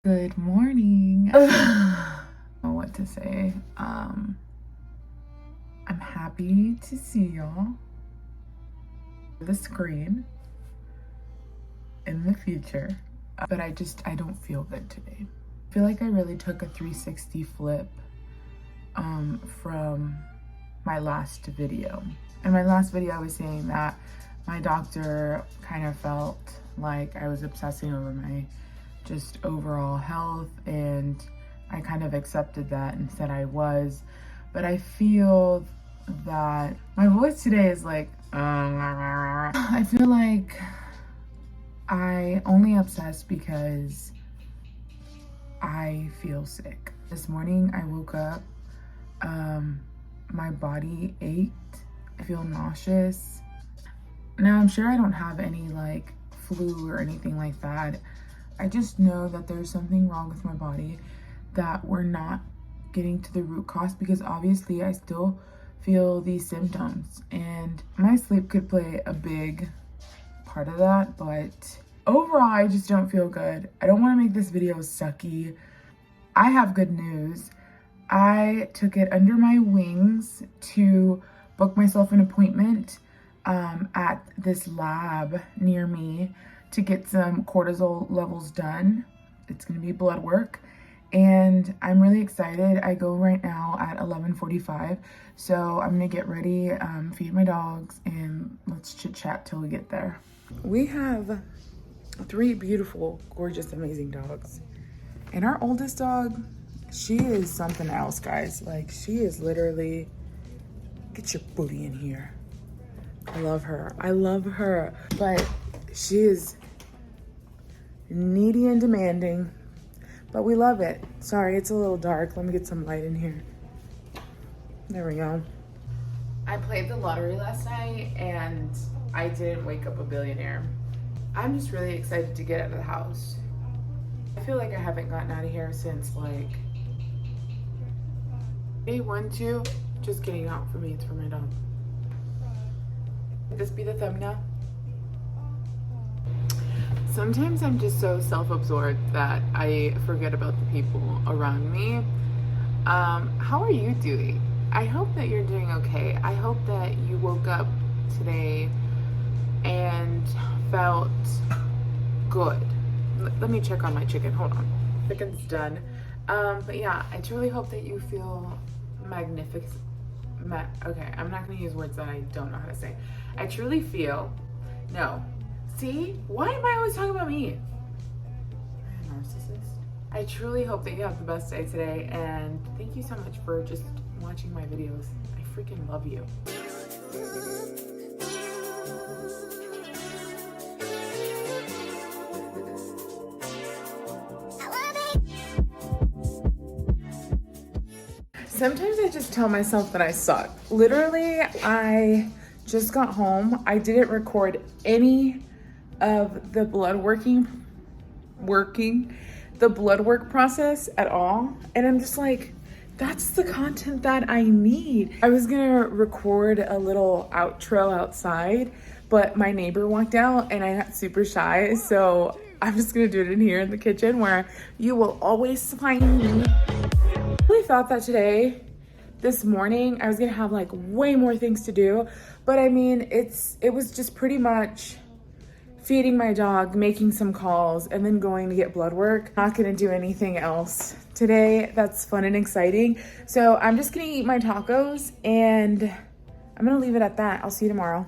Good morning. I don't know what to say. I'm happy to see y'all. The screen in the future, but I don't feel good today. I feel like I really took a 360 flip from my last video. In my last video, I was saying that my doctor kind of felt like I was obsessing over my just overall health, and I kind of accepted that and said I was, but I feel that my voice today is like, I feel like I only obsess because I feel sick. This morning I woke up, my body ached, I feel nauseous. Now I'm sure I don't have any like flu or anything like that. I just know that there's something wrong with my body that we're not getting to the root cause, because obviously I still feel these symptoms and my sleep could play a big part of that, but overall I just don't feel good. I don't want to make this video sucky. I have good news. I took it under my wings to book myself an appointment at this lab near me to get some cortisol levels done. It's gonna be blood work, and I'm really excited. I go right now at 11:45, so I'm gonna get ready, feed my dogs, and let's chit chat till we get there. We have 3 beautiful, gorgeous, amazing dogs, and our oldest dog, she is something else, guys. Like, she is literally, get your booty in here. I love her, but she is needy and demanding, but we love it. Sorry, it's a little dark. Let me get some light in here. There we go. I played the lottery last night and I didn't wake up a billionaire. I'm just really excited to get out of the house. I feel like I haven't gotten out of here since like day 1, 2. Just getting out for me, it's for my dog. Would this be the thumbnail? Sometimes I'm just so self-absorbed that I forget about the people around me. How are you doing? I hope that you're doing okay. I hope that you woke up today and felt good. Let me check on my chicken, hold on. Chicken's done. But yeah, I truly hope that you feel magnificent. Okay, I'm not gonna use words that I don't know how to say. I truly feel, no. See? Why am I always talking about me? I'm a narcissist. I truly hope that you have the best day today, and thank you so much for just watching my videos. I freaking love you. Sometimes I just tell myself that I suck. Literally, I just got home. I didn't record any of the blood work process at all, and I'm just like, that's the content that I need. I was gonna record a little outro outside, but my neighbor walked out and I got super shy, so I'm just gonna do it in here in the kitchen where you will always find me. I really thought that this morning I was gonna have like way more things to do, but I mean, it was just pretty much feeding my dog, making some calls, and then going to get blood work. Not gonna do anything else today that's fun and exciting. So I'm just gonna eat my tacos and I'm gonna leave it at that. I'll see you tomorrow.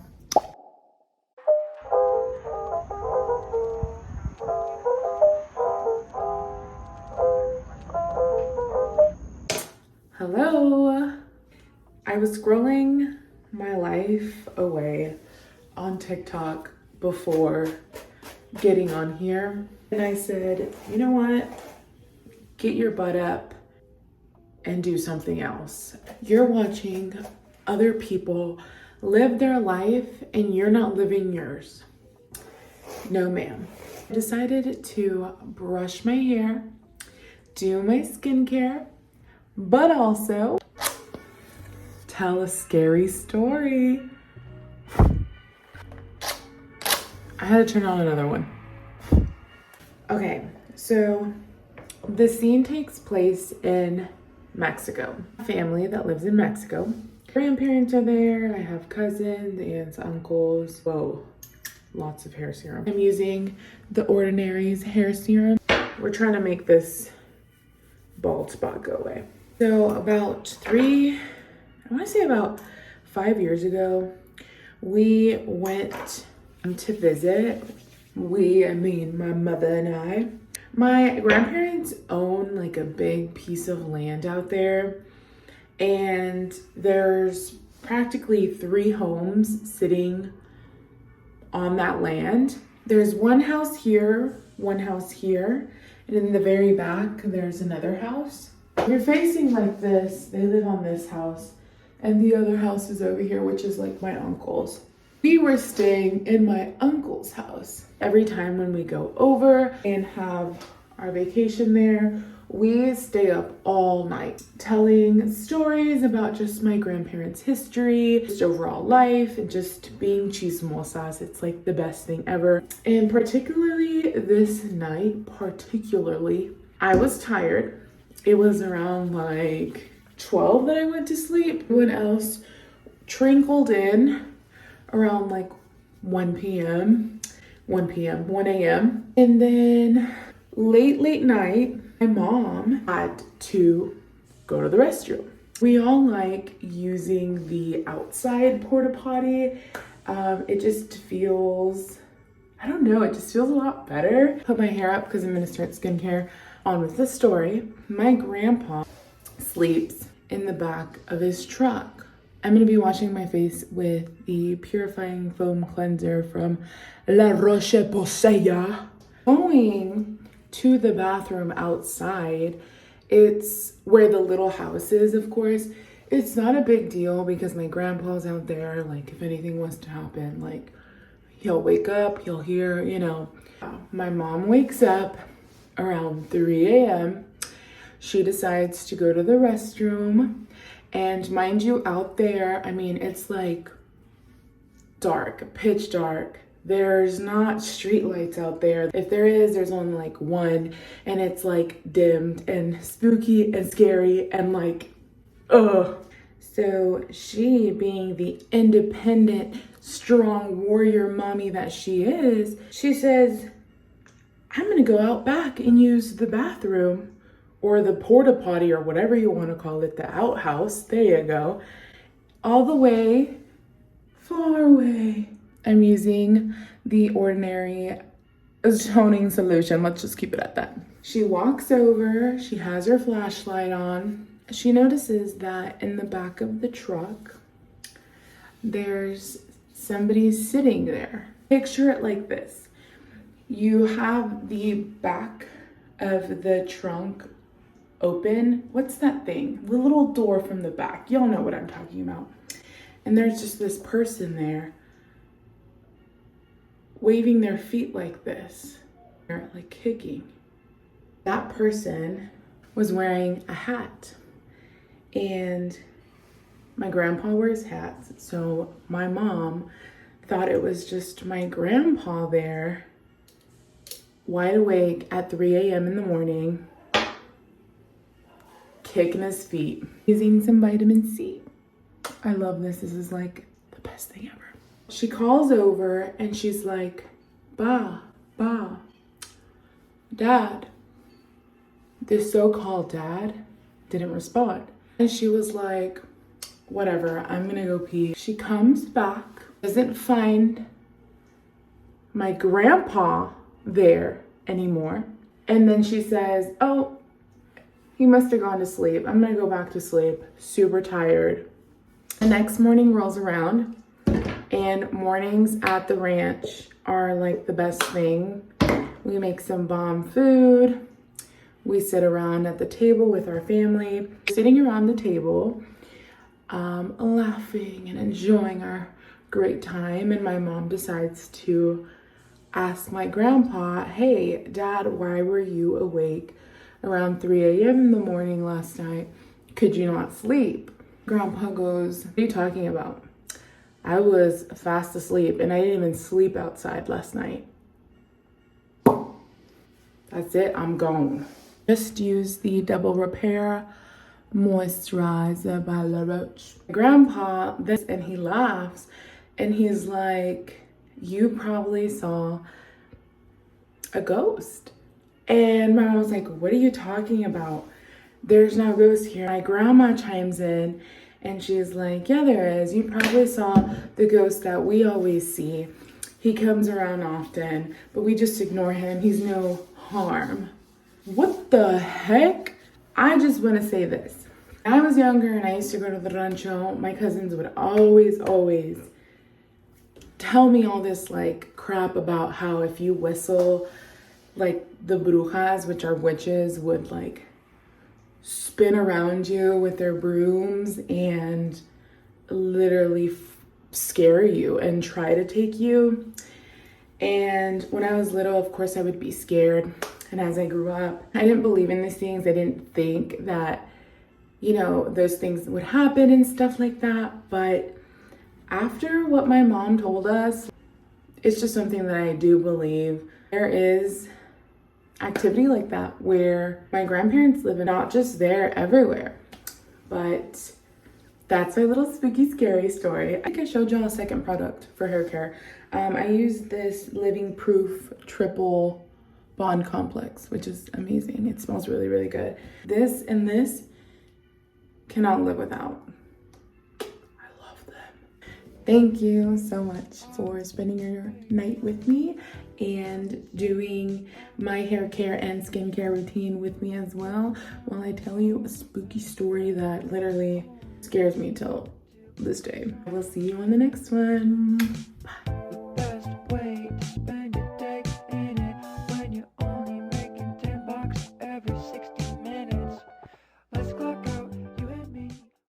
Hello. I was scrolling my life away on TikTok before getting on here, and I said, you know what? Get your butt up and do something else. You're watching other people live their life and you're not living yours. No, ma'am. I decided to brush my hair, do my skincare, but also tell a scary story. I had to turn on another one. Okay, so The scene takes place in Mexico. A family that lives in Mexico. Grandparents are there. I have cousins, aunts, uncles. Whoa, lots of hair serum. I'm using the Ordinary's hair serum. We're trying to make this bald spot go away. So about 5 years ago, we went to visit. I mean my mother and I. My grandparents own like a big piece of land out there, and there's practically 3 homes sitting on that land. There's one house here, and in the very back, there's another house. You're facing like this. They live on this house, and the other house is over here, which is like my uncle's. We were staying in my uncle's house. Every time when we go over and have our vacation there, we stay up all night telling stories about just my grandparents' history, just overall life, and just being chismosas. It's like the best thing ever. And particularly this night, I was tired. It was around like 12 that I went to sleep. Everyone else trickled in around like 1 a.m. And then late night, my mom had to go to the restroom. We all like using the outside porta potty. It just feels, I don't know, it just feels a lot better. Put my hair up because I'm gonna start skincare. On with the story. My grandpa sleeps in the back of his truck. I'm gonna be washing my face with the purifying foam cleanser from La Roche-Posay. Going to the bathroom outside, it's where the little house is, of course. It's not a big deal because my grandpa's out there. Like if anything was to happen, like he'll wake up, he'll hear, you know. My mom wakes up around 3 a.m. She decides to go to the restroom. And mind you, out there, I mean, it's like dark, pitch dark. There's not street lights out there. If there is, there's only like one, and it's like dimmed and spooky and scary and like, ugh. So she, being the independent, strong warrior mommy that she is, she says, I'm gonna go out back and use the bathroom or the porta potty or whatever you want to call it, the outhouse. There you go. All the way, far away. I'm using the Ordinary toning solution. Let's just keep it at that. She walks over, she has her flashlight on. She notices that in the back of the truck, there's somebody sitting there. Picture it like this. You have the back of the trunk open. What's that thing? The little door from the back. Y'all know what I'm talking about. And there's just this person there waving their feet like this. They're like kicking. That person was wearing a hat. And my grandpa wears hats. So my mom thought it was just my grandpa there, wide awake at 3 a.m. in the morning, kicking his feet, using some vitamin C. I love this. This is like the best thing ever. She calls over and she's like, Ba, Dad. This so-called dad didn't respond. And she was like, whatever, I'm gonna go pee. She comes back, doesn't find my grandpa there anymore. And then she says, oh, he must have gone to sleep. I'm gonna go back to sleep, super tired. The next morning rolls around, and mornings at the ranch are like the best thing. We make some bomb food. We sit around at the table with our family, sitting around the table, laughing and enjoying our great time. And my mom decides to ask my grandpa, hey, Dad, why were you awake around 3 a.m. in the morning last night? Could you not sleep? Grandpa goes, what are you talking about? I was fast asleep and I didn't even sleep outside last night. That's it, I'm gone. Just use the Double Repair Moisturizer by La Roche. Grandpa, this, and he laughs and he's like, you probably saw a ghost. And my mom was like, what are you talking about? There's no ghost here. My grandma chimes in and she's like, yeah, there is. You probably saw the ghost that we always see. He comes around often, but we just ignore him. He's no harm. What the heck? I just want to say this. When I was younger and I used to go to the rancho, my cousins would always tell me all this like crap about how if you whistle, like the brujas, which are witches, would like spin around you with their brooms and literally scare you and try to take you. And when I was little, of course, I would be scared. And as I grew up, I didn't believe in these things. I didn't think that, you know, those things would happen and stuff like that. But after what my mom told us, it's just something that I do believe. There is activity like that where my grandparents live, and not just there, everywhere. But that's my little spooky, scary story. I think I showed y'all a second product for hair care. I use this Living Proof Triple Bond Complex, which is amazing. It smells really, really good. This and this cannot live without. I love them. Thank you so much for spending your night with me and doing my hair care and skincare routine with me as well, while I tell you a spooky story that literally scares me till this day. I will see you on the next one. Bye.